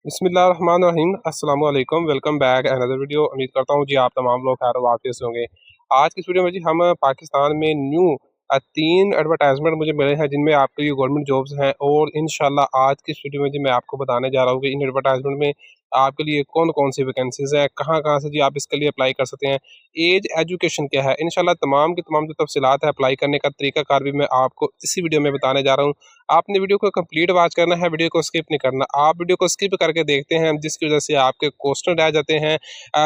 बिस्मिल्लाहिर्रहमानिर्रहीम अस्सलाम वालेकुम। Welcome back another video. उम्मीद करता हूँ जी आप तमाम लोग खैर वाफियत से होंगे। आज की इस वीडियो में जी हम पाकिस्तान में न्यू 3 एडवर्टाइजमेंट मुझे मिले हैं जिनमें आपके लिए गवर्नमेंट जॉब्स हैं, और इंशाल्लाह आज की इस वीडियो में जी मैं आपको बताने जा रहा हूँ कि इन एडवर्टाइजमेंट में आपके लिए कौन कौन सी वैकेंसीज हैं, कहाँ कहाँ से जी आप इसके लिए अप्लाई कर सकते हैं, एज एजुकेशन क्या है, इंशाल्लाह तमाम की तमाम जो तफसीलात है अप्लाई करने का तरीकाकार भी मैं आपको इसी वीडियो में बताने जा रहा हूँ। आपने वीडियो को कंप्लीट वॉच करना है, वीडियो को स्किप नहीं करना। आप वीडियो को स्किप करके देखते हैं जिसकी वजह से आपके क्वेश्चन रह जाते हैं।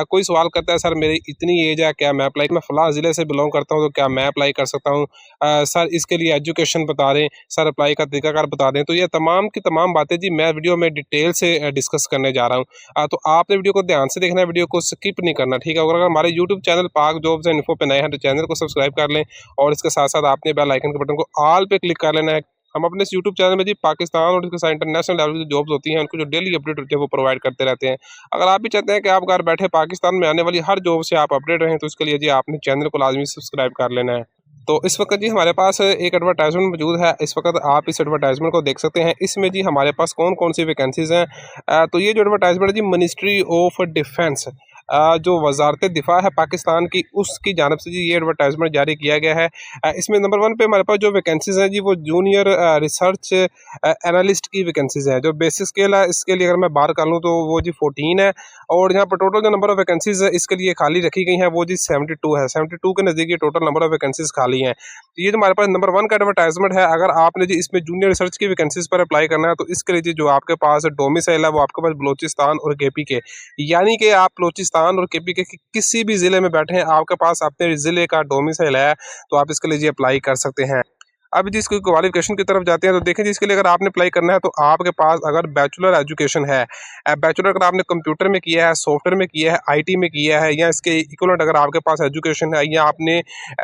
कोई सवाल करता है, सर मेरी इतनी एज है, क्या मैं फ़लाँ ज़िले से बिलोंग करता हूँ तो क्या मैं अप्लाई कर सकता हूँ? सर इसके लिए एजुकेशन बता दें, सर अप्लाई का तरीकाकार बता दें। तो ये तमाम की तमाम बातें जी मैं वीडियो में डिटेल से डिस्कस करने जा रहा हूँ। तो आपने वीडियो को ध्यान से देखना है, वीडियो को स्किप नहीं करना, ठीक है? और अगर हमारे यूट्यूब चैनल पाक जॉब्स एंड इन्फो पे नए हैं तो चैनल को सब्सक्राइब कर लें, और इसके साथ साथ आपने बेल आइकन के बटन को ऑल पे क्लिक कर लेना है। हम अपने इस यूट्यूब चैनल में जी पाकिस्तान और इसके साथ इंटरनेशनल लेवल की जो जॉब्स होती हैं उनको जो डेली अपडेट होती है वो प्रोवाइड करते रहते हैं। अगर आप भी चाहते हैं कि आप घर बैठे पाकिस्तान में आने वाली हर जॉब से आप अपडेट रहें तो इसके लिए जी आपने चैनल को लाजमी सब्सक्राइब कर लेना है। तो इस वक्त जी हमारे पास एक एडवर्टाइजमेंट मौजूद है। इस वक्त आप इस एडवर्टाइजमेंट को देख सकते हैं। इसमें जी हमारे पास कौन कौन सी वैकेंसीज हैं। तो ये जो एडवर्टाइजमेंट है जी मिनिस्ट्री ऑफ डिफेंस, जो वजारत दिफा है पाकिस्तान की, उसकी जानब से जी ये एडवर्टाइजमेंट जारी किया गया है। इसमें नंबर 1 पे हमारे पास जो वैकेंसीज हैं जी वो जूनियर रिसर्च एनालिस्ट की वैकेंसीज हैं। जो बेसिक स्केल है इसके लिए अगर मैं बात कर लूँ तो वो जी 14 है, और यहाँ पर टोटल जो नंबर ऑफ वैकेंसीज है इसके लिए खाली रखी गई हैं वो जी 72 है। 72 के नज़दीक ये टोटल नंबर ऑफ वैकेंसीज खाली हैं। तो ये जो हमारे पास नंबर 1 का एडवर्टाइजमेंट है, अगर आपने जी इसमें जूनियर रिसर्च की वैकेंसीज पर अप्लाई करना है तो इसके लिए जी जो आपके पास डोमिसाइल है वो आपके पास बलोचिस्तान और केपी के, यानी कि आप बलोचिस्तान और केपी के किसी भी ज़िले में बैठे हैं, आपके पास अपने ज़िले का डोमिसाइल है तो आप इसके लिए जी अप्लाई कर सकते हैं। अब जी इसकी क्वालिफिकेशन की तरफ जाते हैं तो देखें जी इसके लिए अगर आपने अप्लाई करना है तो आपके पास अगर बैचलर एजुकेशन है, बैचलर अगर आपने कंप्यूटर में किया है, सॉफ्टवेयर में किया है, आईटी में किया है, या इसके इक्वलेंट अगर आपके पास एजुकेशन है, या आपने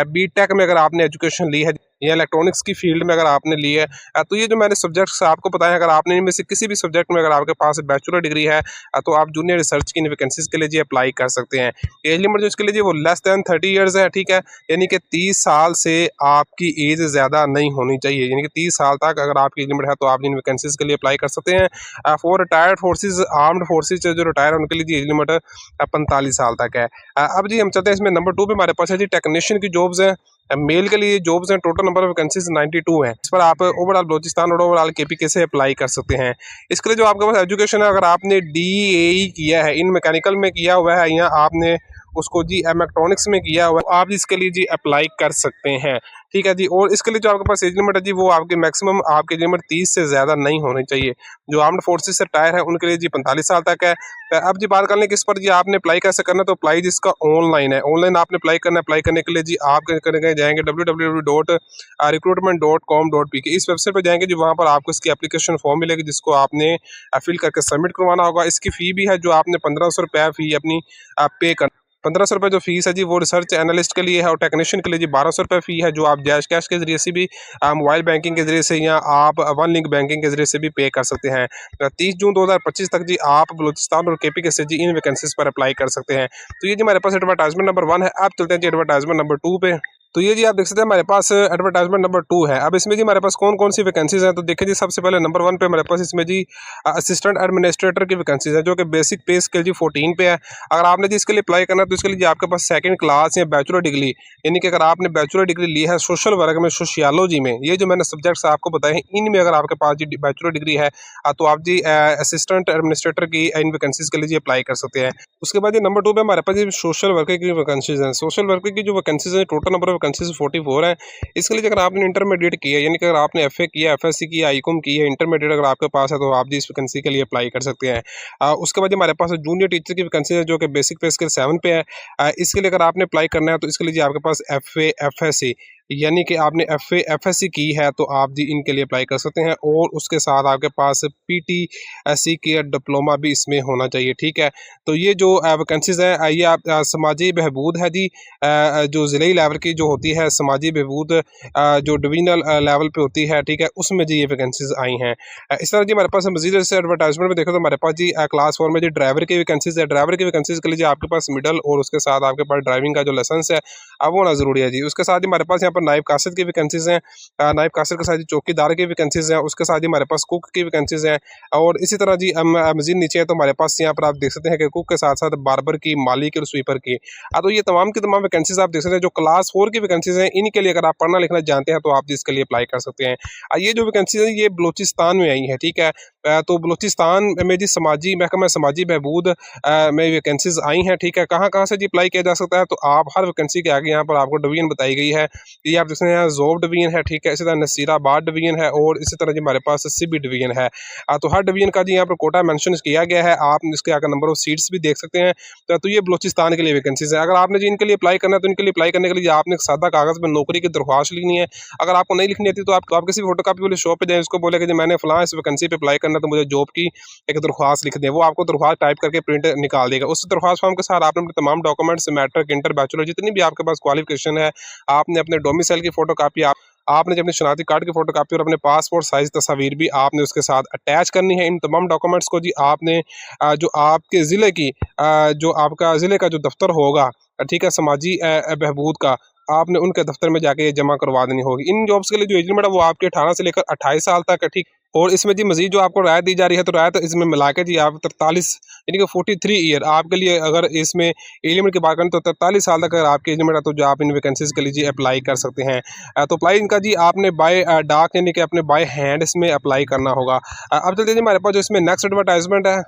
बीटेक में अगर आपने एजुकेशन ली है, या इलेक्ट्रॉनिक्स की फील्ड में अगर आपने ली है, तो ये जो मैंने सब्जेक्ट्स आपको बताया, अगर आपने इनमें से किसी भी सब्जेक्ट में अगर आपके पास बैचलर डिग्री है तो आप जूनियर रिसर्च की वैकेंसीज के लिए जी अप्लाई कर सकते हैं। एज लिमिट जो इसके लिए जी वो लेस दैन 30 ईयर्स है, ठीक है? यानी कि 30 साल से आपकी एज ज़्यादा नहीं होनी चाहिए, यानी कि 30 साल तक अगर आपकी एज लिमिट है तो आप इन वैकेंसीज के लिए अप्लाई कर सकते हैं। For retired forces, armed forces जो रिटायर है उनके लिए जी एज लिमिट 45 साल तक है। अब जी हम चलते हैं इसमें नंबर 2 पे हमारे पास है जी टेक्नीशियन की जॉब्स हैं। मेल के लिए जॉब्स हैं, टोटल नंबर ऑफ वैकेंसीज 92 है। इस पर आप ओवरऑल बलोचिस्तान और ओवरऑल केपी के से अप्लाई कर सकते हैं। इसके लिए जो आपके पास एजुकेशन है, अगर आपने डीएई किया है, इन मैकेनिकल में किया हुआ है, या आपने उसको जी इलेक्ट्रॉनिक्स में किया हुआ है, आप इसके लिए जी अप्लाई कर सकते हैं, ठीक है जी। और इसके लिए जो आपके पास एज लिमिट है जी वो आपकी मैक्सिमम आपकी लिमिट 30 से ज़्यादा नहीं होनी चाहिए। जो आर्म्ड फोर्सेज से रिटायर है उनके लिए जी 45 साल तक है। अब जी बात कर लें किस पर जी आपने अप्लाई कैसे करना है, तो अप्लाई जिसका ऑनलाइन है, ऑनलाइन आपने अप्लाई करना है। अप्लाई करने के लिए जी आप जाएंगे www.recruitment.com.pk, इस वेबसाइट पर जाएंगे जी, वहाँ पर आपको इसकी एप्लीकेशन फॉर्म मिलेगी जिसको आपने फिल करके सबमिट करवाना होगा। इसकी फ़ी भी है जो आपने 1500 रुपया फ़ी अपनी पे कर 1500 रुपये जो फीस है जी वो रिसर्च एनालिस्ट के लिए है, और टेक्नीशियन के लिए जी 1200 रुपये फ़ी है जो आप जैश कैश के जरिए से भी, मोबाइल बैंकिंग के जरिए से, या आप वन लिंक बैंकिंग के जरिए से भी पे कर सकते हैं। 30 जून 2025 तक जी आप बलूचिस्तान और केपी के से जी इन वैकेंसीज पर अप्लाई कर सकते हैं। तो ये जी हमारे पास एडवर्टाइजमेंट नंबर 1 है। अब चलते हैं जी एडवर्टाइजमेंट नंबर 2 पे। तो ये जी आप देख सकते हैं हमारे पास एडवर्टाइजमेंट नंबर 2 है। अब इसमें जी हमारे पास कौन कौन सी वैकेंसीज हैं, तो देखिए जी सबसे पहले नंबर 1 पे हमारे पास इसमें जी असिस्टेंट एडमिनिस्ट्रेटर की वैकेंसीज है, जो कि बेसिक पे स्केल जी 14 पे है। अगर आपने जी इसके लिए अप्लाई करना है तो इसके लिए जी आपके पास सेकंड क्लास या बैचलर डिग्री, यानी कि अगर आपने बैचलर डिग्री ली है सोशल वर्क में, सोशियोलॉजी में, ये जो मैंने सब्जेक्ट्स आपको बताए हैं इनमें अगर आपके पास जी बैचलर डिग्री है तो आप जी असिस्टेंट एडमिनिस्ट्रेटर की इन वैकेंसीज के लिए जी अप्लाई कर सकते हैं। उसके बाद ये नंबर 2 पे हमारे पास जी सोशल वर्कर की वैकेंसीज हैं। सोशल वर्कर की जो वैकेंसीज हैं, टोटल नंबर ऑफ वैकेंसीज 44 है। इसके लिए अगर आपने इंटरमीडिएट किया है, यानी कि अगर आपने एफए किया, एफएससी किया, आईकॉम की है, इंटरमीडिएट अगर आपके पास है तो आप जी इस वैकेंसी के लिए अप्लाई कर सकते हैं। उसके बाद हमारे पास जूनियर टीचर की वैकेंसी है जो कि बेसिक पे स्केल 7 पे है। इसके लिए अगर आपने अप्लाई करना है तो इसके लिए जी आपके पास एफए एफएससी, यानी कि आपने एफए एफएससी की है तो आप जी इनके लिए अप्लाई कर सकते हैं, और उसके साथ आपके पास पीटीएससी की डिप्लोमा भी इसमें होना चाहिए, ठीक है। तो ये जो वैकेंसीज हैं ये आप समाजी बहबूद है जी, जो ज़िले लेवल की जो होती है समाजी बहबूद, जो डिवीजनल लेवल पे होती है, ठीक है, उसमें जी ये वैकेंसीज आई हैं। इस तरह जी हमारे पास मजीद ऐसे एडवर्टाइजमेंट में देखो तो हमारे पास जी क्लास 4 में जी ड्राइवर की वैकेंसीज है। ड्राइवर की वैकेंसीज के लिए जी आपके पास मिडल और उसके साथ आपके पास ड्राइविंग का जो लाइसेंस है वो होना ज़रूरी है जी। उसके साथ ही हमारे पास यहाँ पर नायब कासिद की वैकेंसीज़ हैं, नायब कासिद के साथ ही चौकीदार की वैकेंसीज़ हैं, उसके साथ ही हमारे पास कुक की वैकेंसीज़ हैं। और इसी तरह जी हम मज़ीद नीचे है तो हमारे पास यहाँ पर आप देख सकते हैं कि कुक के साथ साथ बार्बर की, माली की और स्वीपर की। तो ये तमाम की तमाम वैकेंसीज़ आप देख सकते हैं। जो क्लास 4 की वैकेंसीज़ हैं, इनके लिए अगर आप पढ़ना लिखना जानते हैं तो आप इसके लिए अप्लाई कर सकते हैं। ये जो वैकेंसीज़ हैं ये बलूचिस्तान में आई है, ठीक है। तो बलूचिस्तान में जी समाजी महकमा समाजी बहबूद में वैकेंसीज़ आई हैं, ठीक है। कहाँ-कहाँ से जी अप्लाई किया जा सकता है, तो आप हर वैकेंसी के आगे यहाँ पर आपको डिवीज़न बताई गई है। ये आप देख सकते हैं ज़ोब डिवीज़न है, ठीक है। इसी तरह नसीराबाद डिवीज़न है और इसी तरह जी हमारे पास सिबी डिवीज़न है। तो हर डिवीज़न का जी यहाँ पर कोटा मेंशन किया गया है। आप इसके आगे नंबर ऑफ सीट्स भी देख सकते हैं। तो ये बलूचिस्तान के लिए वैकेंसीज़ है। अगर आपने जी इनके लिए अप्लाई करना है तो इनके लिए अप्लाई करने के लिए आपने एक सादा कागज़ में नौकरी की दरख्वास्त लिखनी है। अगर आपको नहीं लिखनी आती तो आप किसी फोटोकॉपी वाली शॉप पे जाएँ, उसको बोले कि जी मैंने फलां इस वैकेंसी पे अप्लाई करना है तो मुझे जॉब की एक दरख्वास्त लिख दें। वो आपको दरख्वास्त टाइप करके प्रिंट निकाल देगा। उस दरख्वास्त फॉर्म के साथ आपने अपने तमाम डॉक्यूमेंट्स, मैट्रिक, इंटर, बैचलर जितनी भी आपके पास क्वालिफिकेशन है, आपने अपने डोमिसाइल की फोटोकॉपी, आपने जब अपने शनाख्ती कार्ड की फोटोकॉपी और अपने पासपोर्ट साइज तस्वीर भी आपने उसके साथ अटैच करनी है। इन तमाम डॉक्यूमेंट्स को जी आपने जो आपके ज़िले की जो आपका ज़िले का जो दफ्तर होगा, ठीक है, समाजी बहबूद का, आपने उनके दफ्तर में जाके ये जमा करवा देनी होगी। इन जॉब्स के लिए जो एज लिमिट है वो आपके 18 से लेकर 28 साल तक है, ठीक। और इसमें जी मज़ीद जो आपको रायत दी जा रही है, तो रायत इसमें मिला के जी आप 43 यानी कि 43 ईयर आपके लिए, अगर इसमें एज लिमिट की बात करें तो 43 साल तक अगर आपकी एज लिमिट है तो जो आप इन वैकेंसीज़ के लिए जी अप्लाई कर सकते हैं। तो अप्लाई इनका जी आपने बाय डाक यानी कि अपने बाय हैंड इसमें अप्लाई करना होगा। अब चलते जी हमारे पास जो इसमें नेक्स्ट एडवर्टाइजमेंट है,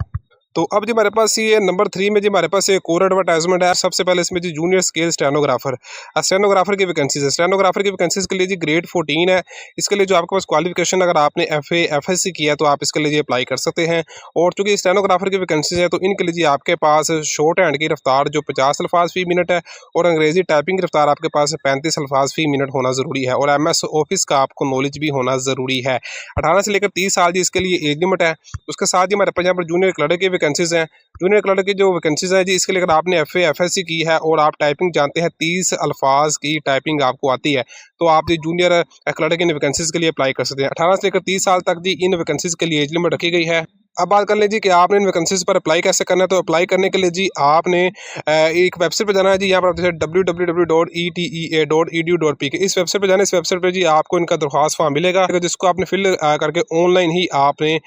तो अब जी हमारे पास ये नंबर 3 में जी हमारे पास एक और एडवर्टाइजमेंट है। सबसे पहले इसमें जी जूनियर स्केल स्टेनोग्राफर, स्टेनोग्राफर की वैकेंसीज है। स्टेनोग्राफर की वैकेंसीज के लिए जी ग्रेड 14 है। इसके लिए जो आपके पास क्वालिफिकेशन, अगर आपने FA FSC किया है तो आप इसके लिए जी अप्लाई कर सकते हैं। और चूंकि स्टेनोग्राफर की वैकेंसीज है तो इनके लिए जी आपके पास शॉर्ट हैंड की रफ्तार जो 50 अल्फाज फी मिनट है और अंग्रेजी टाइपिंग की रफ्तार आपके पास 35 अल्फाज फी मिनट होना ज़रूरी है। और MS ऑफिस का आपको नॉलेज भी होना ज़रूरी है। 18 से लेकर 30 साल जी इसके लिए एज लिमिट है। उसके साथ ही हमारे पास यहाँ पर जूनियर क्लर्क की वैकेंसीज हैं। जूनियर क्लर्क की जो वैकेंसीज है जी इसके लिए अगर आपने FA FSC की है और आप टाइपिंग जानते हैं, 30 अल्फाज की टाइपिंग आपको आती है, तो आप जी जूनियर क्लर्क इन वैकेंसीज के लिए अप्लाई कर सकते हैं। 18 से लेकर 30 साल तक जी इन वैकेंसीज के लिए एज लिमिट रखी गई है। अब बात कर लीजिए कि आपने इन वैकेंसीज पर अप्लाई कैसे करना है। तो अप्लाई करने के लिए जी आपने एक वेबसाइट पर जाना है जी। यहाँ पर आप जैसे www.etea.edu.pk इस वेबसाइट पर जाना है। इस वेबसाइट पर जी आपको इनका दरख्वास्त फॉर्म मिलेगा जिसको आपने फिल करके ऑनलाइन ही आपने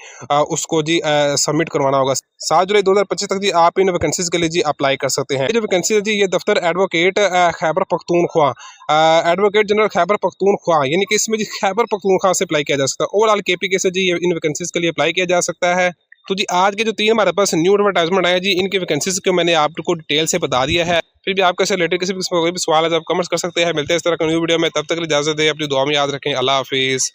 उसको जी सबमिट करवाना होगा। 7 जुलाई 2025 तक जी आप इन वैकेंसीज के लिए जी अप्लाई कर सकते हैं। ये जो वैकेंसी है जी ये दफ्तर advocate Khyber Pakhtunkhwa, advocate general Khyber Pakhtunkhwa यानी कि इसमें जी खैबर पख्तूनख्वा से अप्लाई किया जा सकता है। ओवरऑल KPK से जी इन वैकेंसीज के लिए अप्लाई किया जा सकता है। तो जी आज के जो 3 हमारे पास न्यू एडवर्टाइजमेंट आया जी, इनकी वैकेंसीज को मैंने आपको डिटेल से बता दिया है। फिर भी आपके से रिलेटेड किसी भी कोई भी सवाल है तो आप कमेंट्स कर सकते हैं। मिलते हैं इस तरह का न्यू वीडियो में, तब तक के लिए इजाजत दें। अपनी दुआ में याद रखें। अल्लाह हाफिज़।